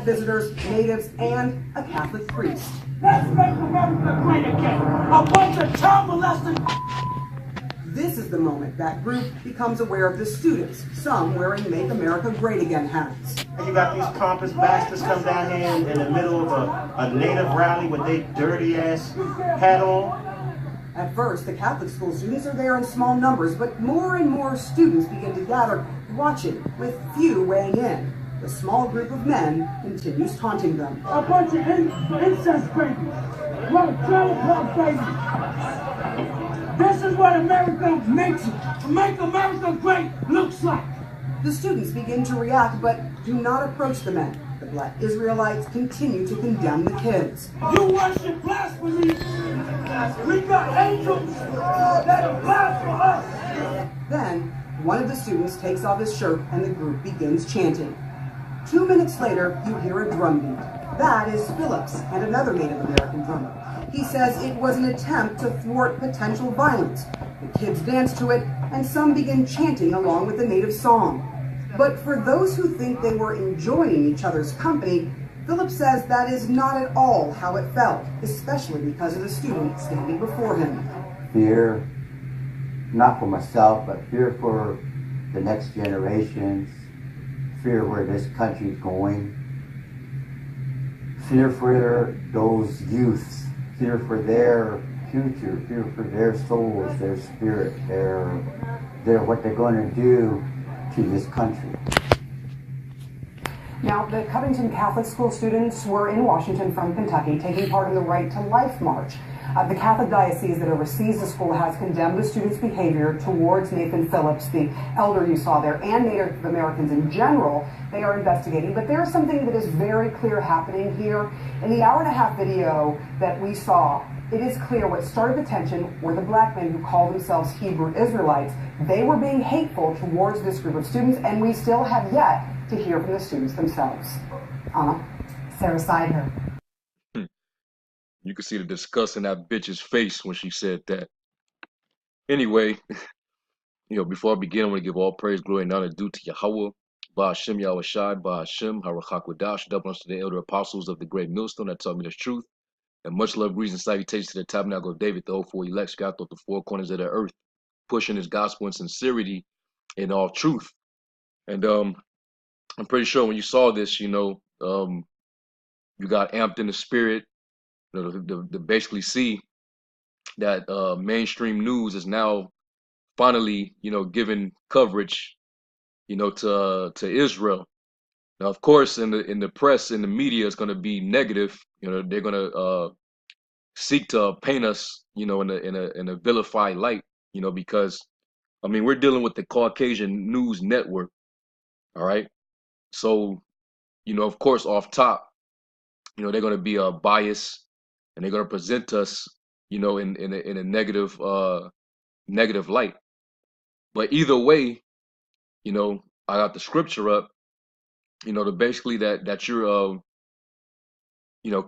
visitors, natives, and a Catholic priest. Let's make America great again. A bunch of child molesting. This is the moment that group becomes aware of the students, some wearing Make America Great Again hats. You got these pompous bastards come down here in the middle of a native rally with their dirty ass hat on. At first, the Catholic school students are there in small numbers, but more and more students begin to gather, watching, with few weighing in. The small group of men continues taunting them. A bunch of incest babies. What a trailer park baby. This is what America makes it. Make America great looks like. The students begin to react, but do not approach the men. The black Israelites continue to condemn the kids. You worship blasphemy. We got angels that blaspheme us. Then, one of the students takes off his shirt and the group begins chanting. 2 minutes later, you hear a drum beat. That is Phillips and another Native American drummer. He says it was an attempt to thwart potential violence. The kids dance to it, and some begin chanting along with the native song. But for those who think they were enjoying each other's company, Phillips says that is not at all how it felt, especially because of the student standing before him. Fear, not for myself, but fear for the next generations, fear where this country's going, fear for those youths, fear for their future, fear for their souls, their spirit, their what they're going to do to this country. Now, the Covington Catholic school students were in Washington from Kentucky, taking part in the Right to Life March. The Catholic diocese that oversees the school has condemned the students' behavior towards Nathan Phillips, the elder you saw there, and Native Americans in general. They are investigating, but there is something that is very clear happening here. In the hour-and-a-half video that we saw, it is clear what started the tension were the black men who call themselves Hebrew Israelites. They were being hateful towards this group of students, and we still have yet to hear from the students themselves. Anna? Sarah Seidner. You could see the disgust in that bitch's face when she said that. Anyway, before I begin, I want to give all praise, glory, and honor due to Yahweh, Ba'ashem Yahushai, Ba'ashem Harachakwadash, double unto the elder apostles of the great millstone that taught me this truth. And much love, greetings, and salutations to the tabernacle of David, the whole four elect scattered throughout the four corners of the earth, pushing his gospel in sincerity in all truth. And I'm pretty sure when you saw this, you got amped in the spirit, to basically see that mainstream news is now finally, giving coverage, to Israel. Now, of course, in the press, in the media, it's going to be negative. They're going to seek to paint us, in a vilified light, because we're dealing with the Caucasian News Network. All right, so of course, off top, they're going to be biased, and they're going to present us, in a negative negative light. But either way, I got the scripture up, to basically that you're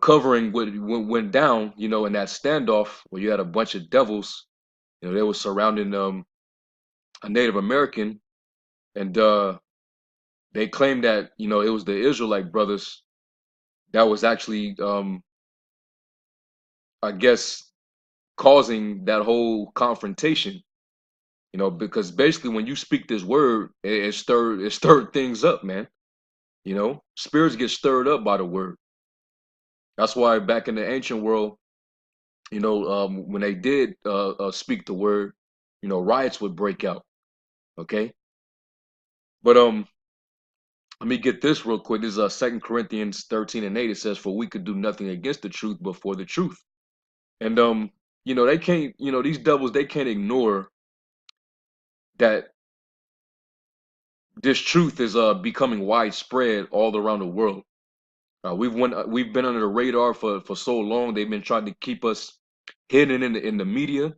covering what went down, in that standoff where you had a bunch of devils, they were surrounding a Native American, and they claimed that it was the Israelite brothers that was actually I guess causing that whole confrontation, because basically when you speak this word, it stirred things up, man. Spirits get stirred up by the word. That's why back in the ancient world, when they did speak the word, riots would break out. Okay, but let me get this real quick. This is 2 Corinthians 13:8. It says, "For we could do nothing against the truth, but for the truth." And they can't. These devils, they can't ignore that this truth is becoming widespread all around the world. We've been under the radar for so long. They've been trying to keep us hidden in the media,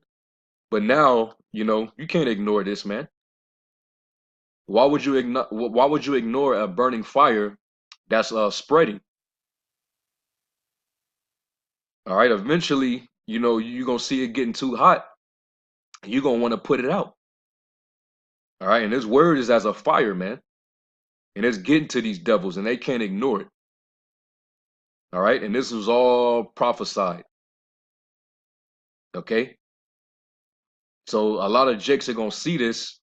but now you can't ignore this, man. Why would you ignore a burning fire that's spreading? All right, eventually, you're gonna see it getting too hot. You're gonna want to put it out. All right, and this word is as a fire, man, and it's getting to these devils, and they can't ignore it. All right. And this was all prophesied. Okay. So a lot of jakes are going to see this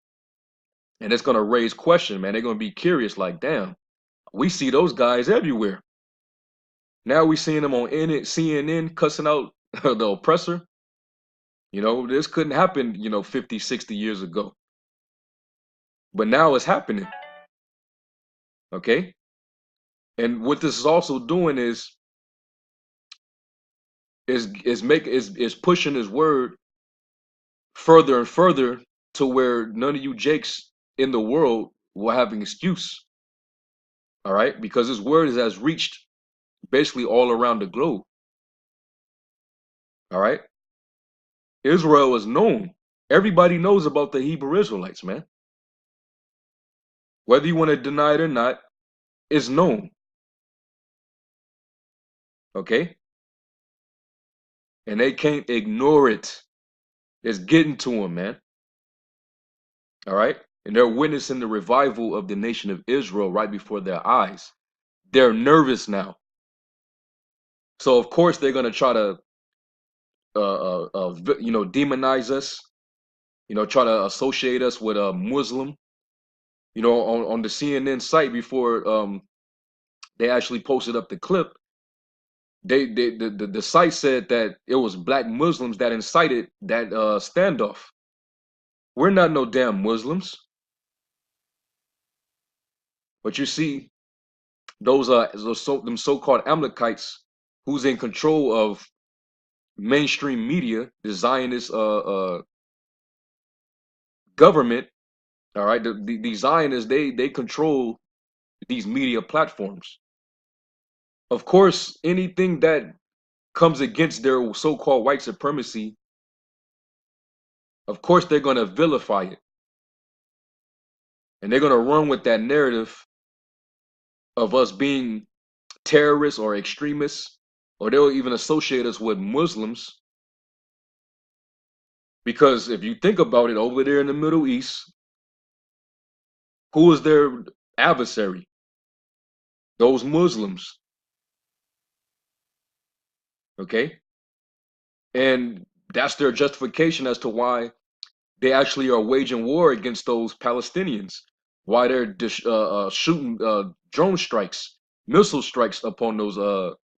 and it's going to raise question, man. They're going to be curious like, damn, we see those guys everywhere. Now we seeing them on CNN cussing out the oppressor. You know, this couldn't happen, 50, 60 years ago. But now it's happening. Okay. And what this is also doing is pushing his word further and further to where none of you jakes in the world will have an excuse. All right, because his word has reached basically all around the globe. All right, Israel is known. Everybody knows about the Hebrew Israelites, man. Whether you want to deny it or not, it's known. Okay, and they can't ignore it. It's getting to them, man. All right, and they're witnessing the revival of the nation of Israel right before their eyes. They're nervous now. So of course they're gonna try to, demonize us. Try to associate us with a Muslim. On the CNN site before they actually posted up the clip, the site said that it was black Muslims that incited that standoff. We're not no damn Muslims, but you see them so-called Amalekites who's in control of mainstream media, the Zionist government. All right, the Zionists they control these media platforms. Of course, anything that comes against their so-called white supremacy, of course they're going to vilify it. And they're going to run with that narrative of us being terrorists or extremists, or they'll even associate us with Muslims. Because if you think about it, over there in the Middle East, who is their adversary? Those Muslims. Okay? And that's their justification as to why they actually are waging war against those Palestinians. Why they're shooting drone strikes, missile strikes upon those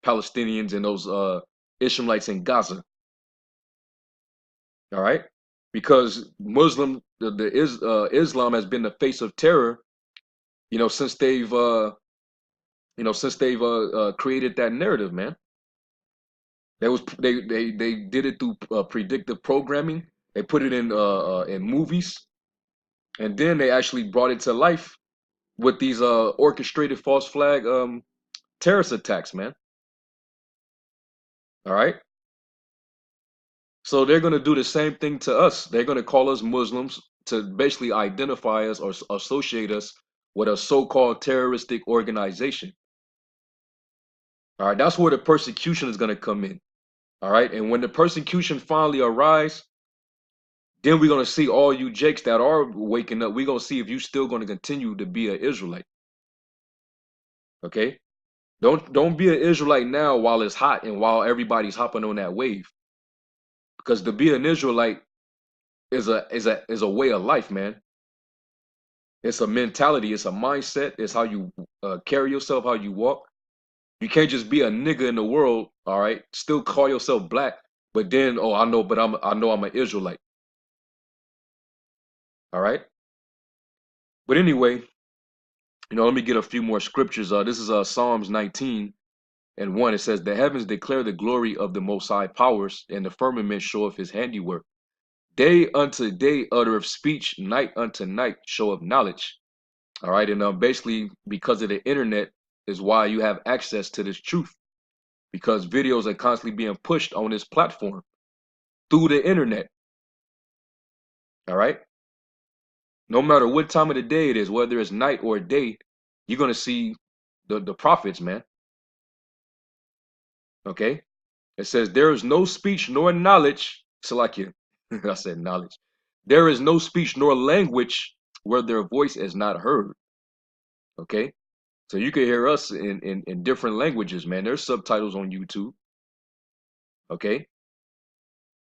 Palestinians and those Ishmaelites in Gaza. All right, because Islam has been the face of terror, since they've created that narrative, man. They did it through predictive programming. They put it in movies, and then they actually brought it to life with these orchestrated false flag terrorist attacks, man. All right. So they're gonna do the same thing to us. They're gonna call us Muslims to basically identify us or associate us with a so-called terroristic organization. All right, that's where the persecution is gonna come in. All right, and when the persecution finally arrives, then we're gonna see all you jakes that are waking up. We're gonna see if you still gonna continue to be an Israelite. Okay, don't be an Israelite now while it's hot and while everybody's hopping on that wave. Because to be an Israelite is a way of life, man. It's a mentality. It's a mindset. It's how you carry yourself, how you walk. You can't just be a nigga in the world, all right? Still call yourself black, but then, oh, I know I'm an Israelite, all right? But anyway, let me get a few more scriptures. This is Psalms 19:1. It says, "The heavens declare the glory of the Most High powers, and the firmament showeth His handiwork. Day unto day uttereth speech, night unto night showeth knowledge." All right, and basically because of the internet is why you have access to this truth, because videos are constantly being pushed on this platform through the internet. All right, no matter what time of the day it is, whether it's night or day, you're gonna see the prophets, man. Okay, it says there is no speech nor knowledge. So like you, I said knowledge. There is no speech nor language where their voice is not heard. Okay. So you can hear us in different languages, man. There's subtitles on YouTube. Okay.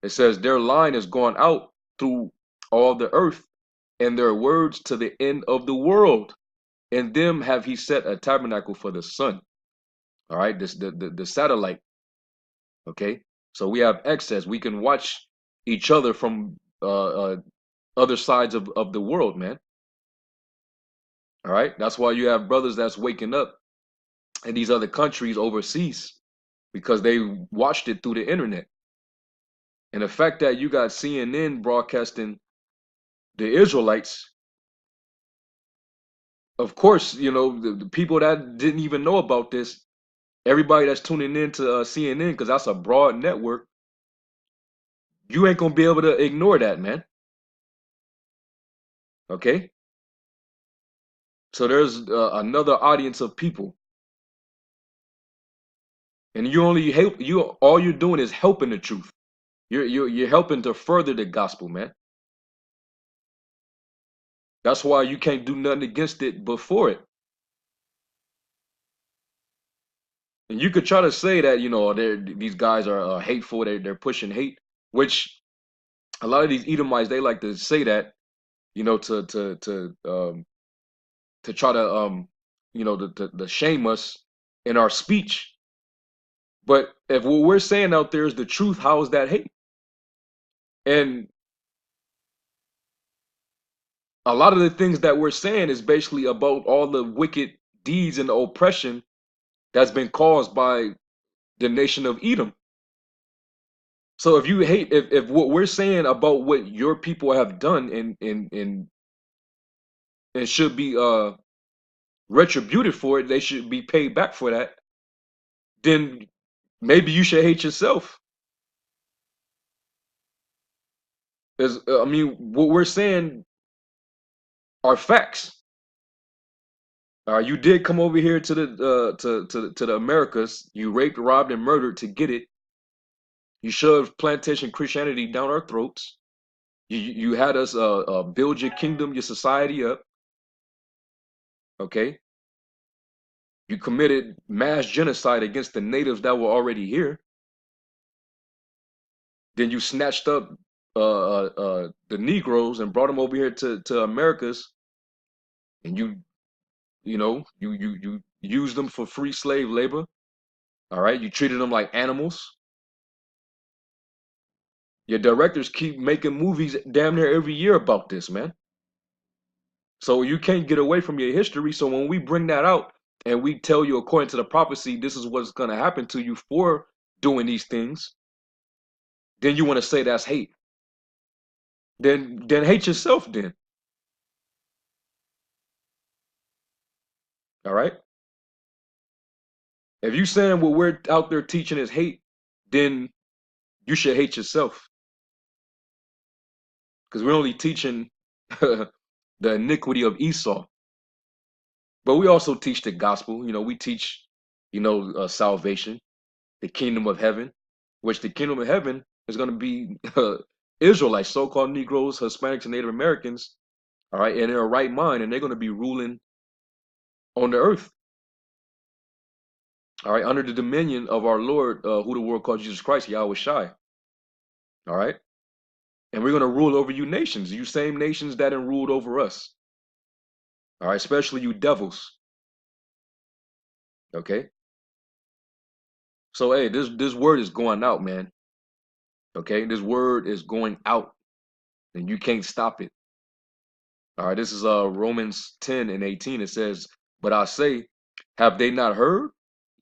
It says their line is gone out through all the earth, and their words to the end of the world. In them have he set a tabernacle for the sun. All right, this the satellite. Okay, so we have access. We can watch each other from other sides of the world, man. All right, that's why you have brothers that's waking up in these other countries overseas because they watched it through the internet. And the fact that you got CNN broadcasting the Israelites, of course, you know, the people that didn't even know about this, everybody that's tuning in to CNN, because that's a broad network, you ain't gonna be able to ignore that, man. Okay, so there's another audience of people, and you only help you. All you're doing is helping the truth. You're helping to further the gospel, man. That's why you can't do nothing against it before it. And you could try to say that, you know, these guys are hateful. They're pushing hate, which a lot of these Edomites, they like to say that, you know, to try to you know, to shame us in our speech. But if what we're saying out there is the truth, how is that hate? And a lot of the things that we're saying is basically about all the wicked deeds and the oppression that's been caused by the nation of Edom. So if you hate, if what we're saying about what your people have done and should be retributed for it, they should be paid back for that, then maybe you should hate yourself. Because I mean, what we're saying are facts. You did come over here to the to the Americas. You raped, robbed, and murdered to get it. You shoved plantation Christianity down our throats. You had us build your kingdom, your society up. Okay. You committed mass genocide against the natives that were already here. Then you snatched up the Negroes and brought them over here to Americas, and you know you used them for free slave labor. All right, you treated them like animals. Your directors keep making movies damn near every year about this, man. So you can't get away from your history. So when we bring that out and we tell you according to the prophecy, this is what's going to happen to you for doing these things, then you want to say that's hate. Then hate yourself then. All right? If you saying what we're out there teaching is hate, then you should hate yourself. Because we're only teaching the iniquity of Esau. But we also teach the gospel. You know, we teach, you know, salvation, the kingdom of heaven, which the kingdom of heaven is going to be Israelites, so-called Negroes, Hispanics, and Native Americans, all right, in their right mind, and they're going to be ruling on the earth, all right, under the dominion of our Lord, who the world calls Jesus Christ, Yahweh Shai, all right? And we're going to rule over you nations, you same nations that have ruled over us, all right, especially you devils, okay? So, hey, this word is going out, man, okay? This word is going out, and you can't stop it. All right, this is Romans 10 and 18. It says, but I say, have they not heard?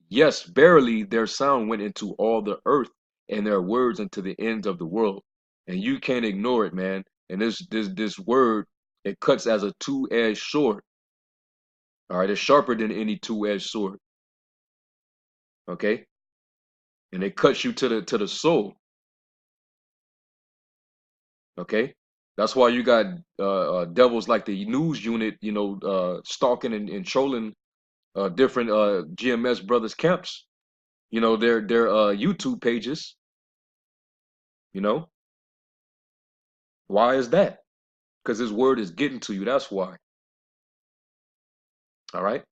Yes, verily their sound went into all the earth and their words into the ends of the world. And you can't ignore it, man. And this word, it cuts as a two-edged sword. All right, it's sharper than any two-edged sword. Okay? And it cuts you to the soul. Okay? That's why you got devils like the news unit, you know, stalking and trolling different GMS brothers camps, you know, their YouTube pages, you know. Why is that? Because his word is getting to you. That's why. All right.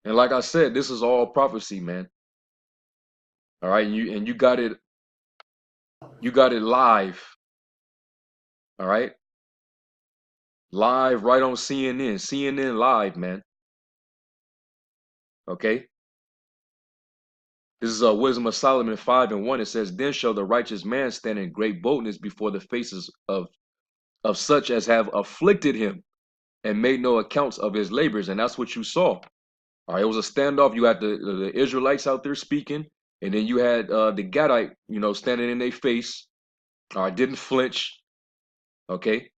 And like I said, this is all prophecy, man. All right, you got it, live. All right, live right on CNN live, man. Okay, this is Wisdom of Solomon 5:1. It says, "Then shall the righteous man stand in great boldness before the faces of such as have afflicted him, and made no accounts of his labors." And that's what you saw. All right, it was a standoff. You had the Israelites out there speaking, and then you had the Gadite, standing in their face. All right, didn't flinch. Okay,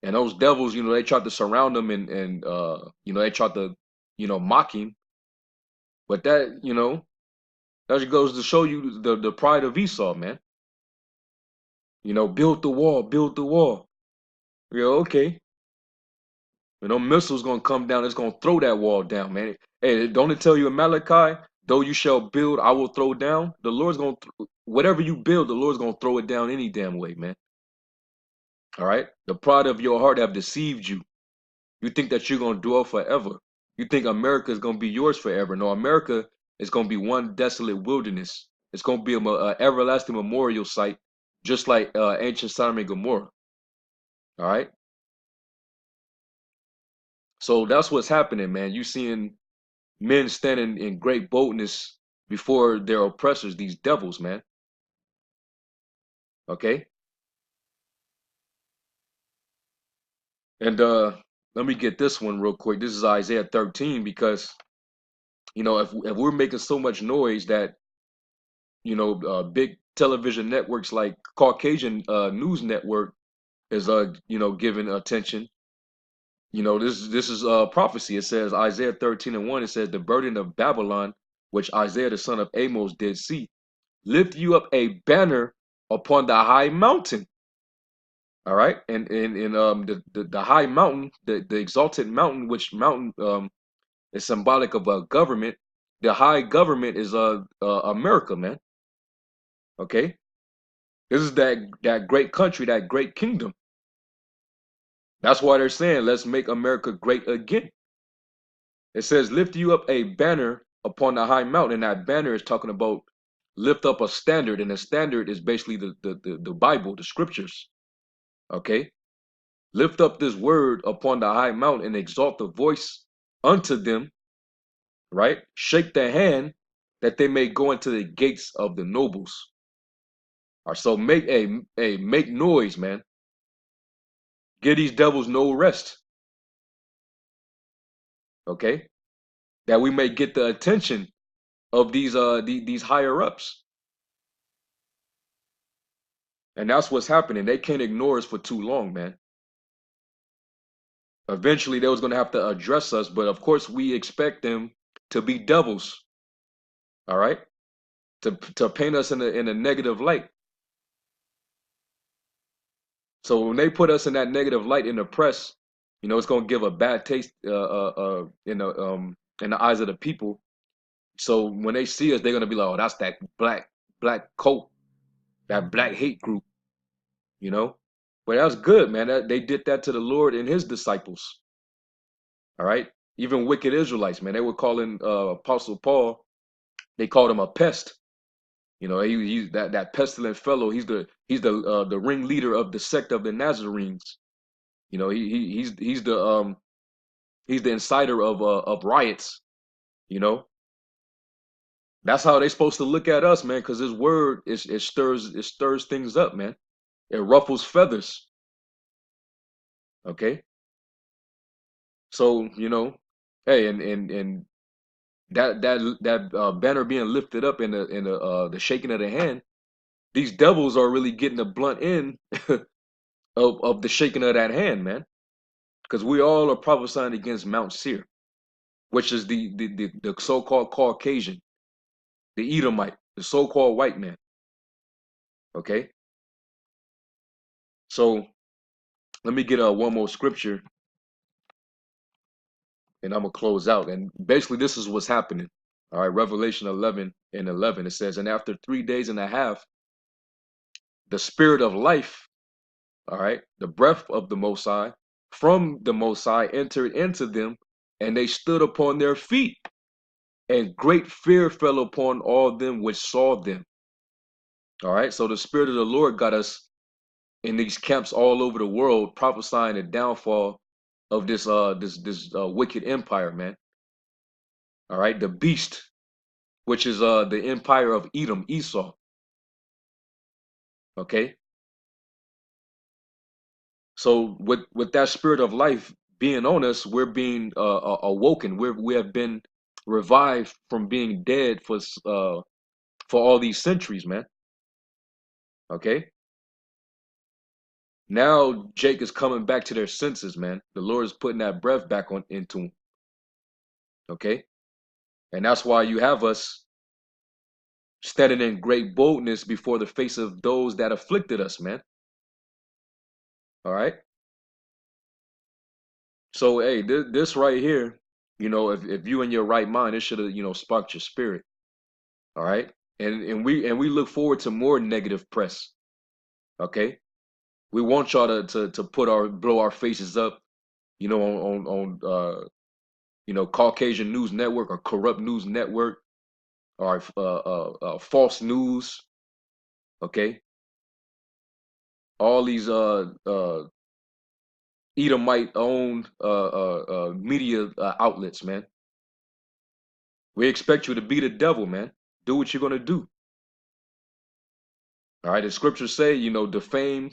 and those devils, they tried to surround him, and they tried to, mock him. But that just goes to show you the pride of Esau, man. Build the wall, build the wall. Okay. Missiles gonna come down. It's gonna throw that wall down, man. Hey, don't it tell you in Malachi? Though you shall build, I will throw down. The Lord's gonna whatever you build, the Lord's gonna throw it down any damn way, man. All right. The pride of your heart have deceived you. You think that you're gonna dwell forever. You think America is gonna be yours forever. No, America is gonna be one desolate wilderness. It's gonna be a everlasting memorial site, just like ancient Sodom and Gomorrah. All right. So that's what's happening, man. You seeing men standing in great boldness before their oppressors, these devils, man. Okay? And let me get this one real quick. This is Isaiah 13, because if we're making so much noise that big television networks like Caucasian News Network is giving attention. This is prophecy. It says Isaiah 13:1. It says, "The burden of Babylon, which Isaiah the son of Amos did see, lift you up a banner upon the high mountain." All right, and the high mountain, the exalted mountain, which mountain is symbolic of a government. The high government is America, man. Okay, this is that great country, that great kingdom. That's why they're saying, "Let's make America great again." It says, "Lift you up a banner upon the high mountain." And that banner is talking about lift up a standard, and the standard is basically the Bible, the scriptures. Okay, lift up this word upon the high mountain and exalt the voice unto them, right? Shake the hand that they may go into the gates of the nobles. All right, so make noise, man. Give these devils no rest, okay? That we may get the attention of these higher ups. And that's what's happening. They can't ignore us for too long, man. Eventually, they was gonna have to address us, but of course, we expect them to be devils. All right, to paint us in a negative light. So when they put us in that negative light in the press, it's gonna give a bad taste in the eyes of the people. So when they see us, they're gonna be like, "Oh, that's that black coat, that black hate group," you know. But that's good, man. They did that to the Lord and His disciples. All right, even wicked Israelites, man. They were calling Apostle Paul. They called him a pest. He's that pestilent fellow. He's the ringleader of the sect of the Nazarenes. He's the inciter of riots. You know, that's how they're supposed to look at us, man. Because His word it stirs things up, man. It ruffles feathers. Okay, so hey, and that banner being lifted up in the shaking of the hand, these devils are really getting the blunt end of the shaking of that hand, man. Because we all are prophesying against Mount Seir, which is the so-called Caucasian, the Edomite, the so-called white man. Okay, so let me get one more scripture, and I'm gonna close out. And basically, this is what's happening. All right, Revelation 11:11. It says, "And after 3 days and a half, the Spirit of life, all right, the breath of the Most High, from the Most High entered into them, and they stood upon their feet, and great fear fell upon all them which saw them. All right, so the Spirit of the Lord got us in these camps all over the world, prophesying the downfall of this wicked empire, man. All right, the beast, which is the empire of Edom, Esau. Okay, so with that spirit of life being on us, we're being awoken. We have been revived from being dead for all these centuries, man. Okay, now Jake is coming back to their senses, man. The Lord is putting that breath back on into him. Okay, and that's why you have us standing in great boldness before the face of those that afflicted us, man. All right. So hey, this right here, if you in your right mind, it should have, sparked your spirit. All right. And we look forward to more negative press. Okay. We want y'all to blow our faces up, on Caucasian News Network or Corrupt News Network or false news. Okay. All these Edomite owned media outlets, man. We expect you to be the devil, man. Do what you're gonna do. All right. The scriptures say, defame.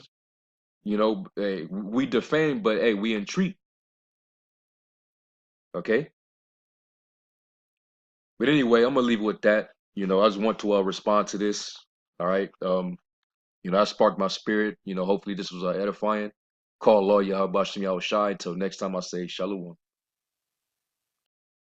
Hey, we defame, but hey, we entreat. Okay. But anyway, I'm gonna leave it with that. I just want to respond to this. All right. I sparked my spirit. Hopefully this was edifying. Call lawyer Habashim Yahushai. Until next time, I say shalom.